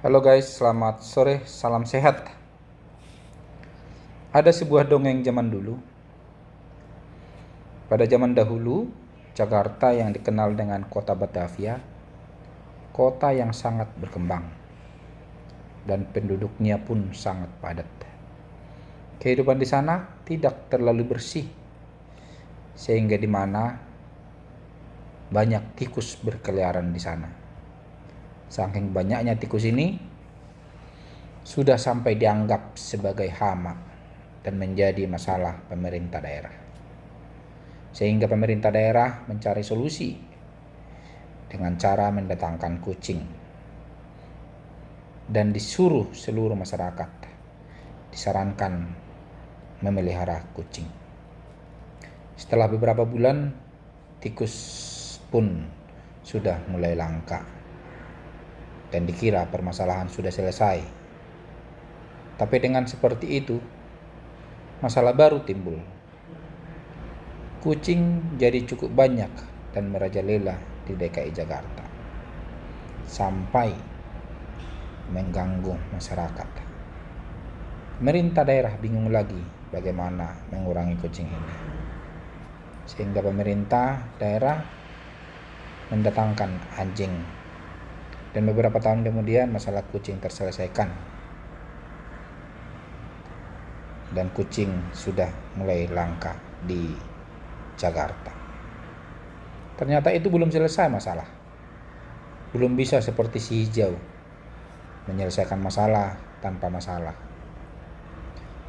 Halo guys, selamat sore, salam sehat. Ada sebuah dongeng zaman dulu. Pada zaman dahulu, Jakarta yang dikenal dengan kota Batavia, kota yang sangat berkembang dan penduduknya pun sangat padat. Kehidupan di sana tidak terlalu bersih, sehingga di mana banyak tikus berkeliaran di sana. Saking banyaknya tikus ini, sudah sampai dianggap sebagai hama dan menjadi masalah pemerintah daerah. Sehingga pemerintah daerah mencari solusi dengan cara mendatangkan kucing dan disuruh seluruh masyarakat disarankan memelihara kucing. Setelah beberapa bulan, tikus pun sudah mulai langka dan dikira permasalahan sudah selesai. Tapi dengan seperti itu, masalah baru timbul. Kucing jadi cukup banyak dan merajalela di DKI Jakarta sampai mengganggu masyarakat. Pemerintah daerah bingung lagi bagaimana mengurangi kucing ini. Sehingga pemerintah daerah mendatangkan anjing. Dan beberapa tahun kemudian masalah kucing terselesaikan. Dan kucing sudah mulai langka di Jakarta. Ternyata itu belum selesai masalah. Belum bisa seperti si hijau menyelesaikan masalah tanpa masalah.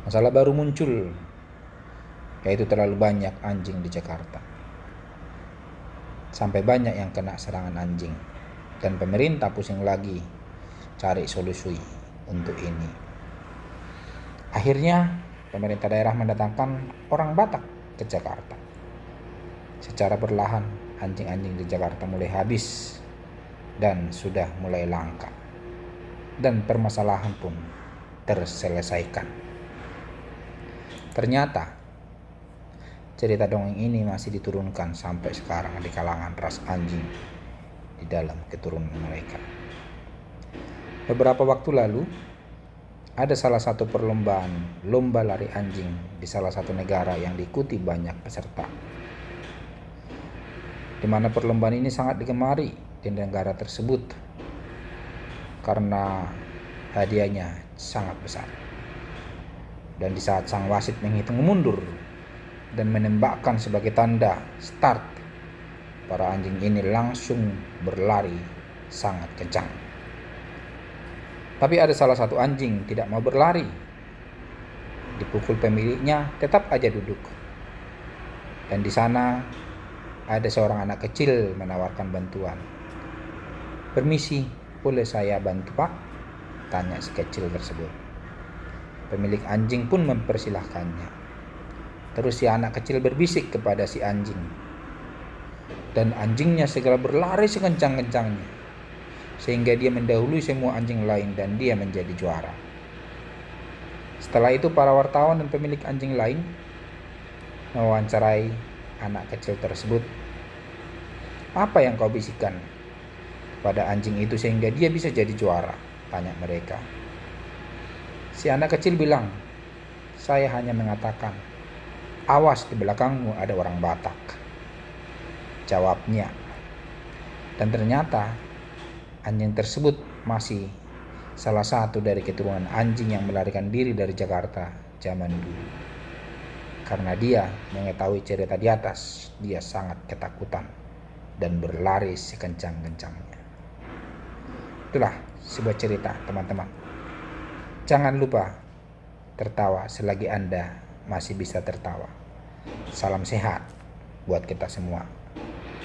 Masalah baru muncul, yaitu terlalu banyak anjing di Jakarta. Sampai banyak yang kena serangan anjing. Dan pemerintah pusing lagi cari solusi untuk ini. Akhirnya pemerintah daerah mendatangkan orang Batak ke Jakarta. Secara perlahan anjing-anjing di Jakarta mulai habis dan sudah mulai langka. Dan permasalahan pun terselesaikan. Ternyata cerita dongeng ini masih diturunkan sampai sekarang di kalangan ras anjing di dalam keturunan mereka. Beberapa waktu lalu ada salah satu perlombaan lomba lari anjing di salah satu negara yang diikuti banyak peserta. Di mana perlombaan ini sangat digemari di negara tersebut karena hadiahnya sangat besar. Dan di saat sang wasit menghitung mundur dan menembakkan sebagai tanda start, para anjing ini langsung berlari sangat kencang. Tapi ada salah satu anjing tidak mau berlari. Dipukul pemiliknya, tetap aja duduk. Dan di sana ada seorang anak kecil menawarkan bantuan. "Permisi, boleh saya bantu, Pak?" tanya si kecil tersebut. Pemilik anjing pun mempersilahkannya. Terus si anak kecil berbisik kepada si anjing. Dan anjingnya segera berlari sekencang-kencangnya, sehingga dia mendahului semua anjing lain dan dia menjadi juara. Setelah itu para wartawan dan pemilik anjing lain mewawancarai anak kecil tersebut. "Apa yang kau bisikan pada anjing itu sehingga dia bisa jadi juara?" tanya mereka. Si anak kecil bilang, "Saya hanya mengatakan, awas di belakangmu ada orang Batak," jawabnya. Dan ternyata anjing tersebut masih salah satu dari keturunan anjing yang melarikan diri dari Jakarta zaman dulu. Karena dia mengetahui cerita di atas, dia sangat ketakutan dan berlari sekencang-kencangnya. Itulah sebuah cerita, teman-teman. Jangan lupa tertawa selagi Anda masih bisa tertawa. Salam sehat buat kita semua.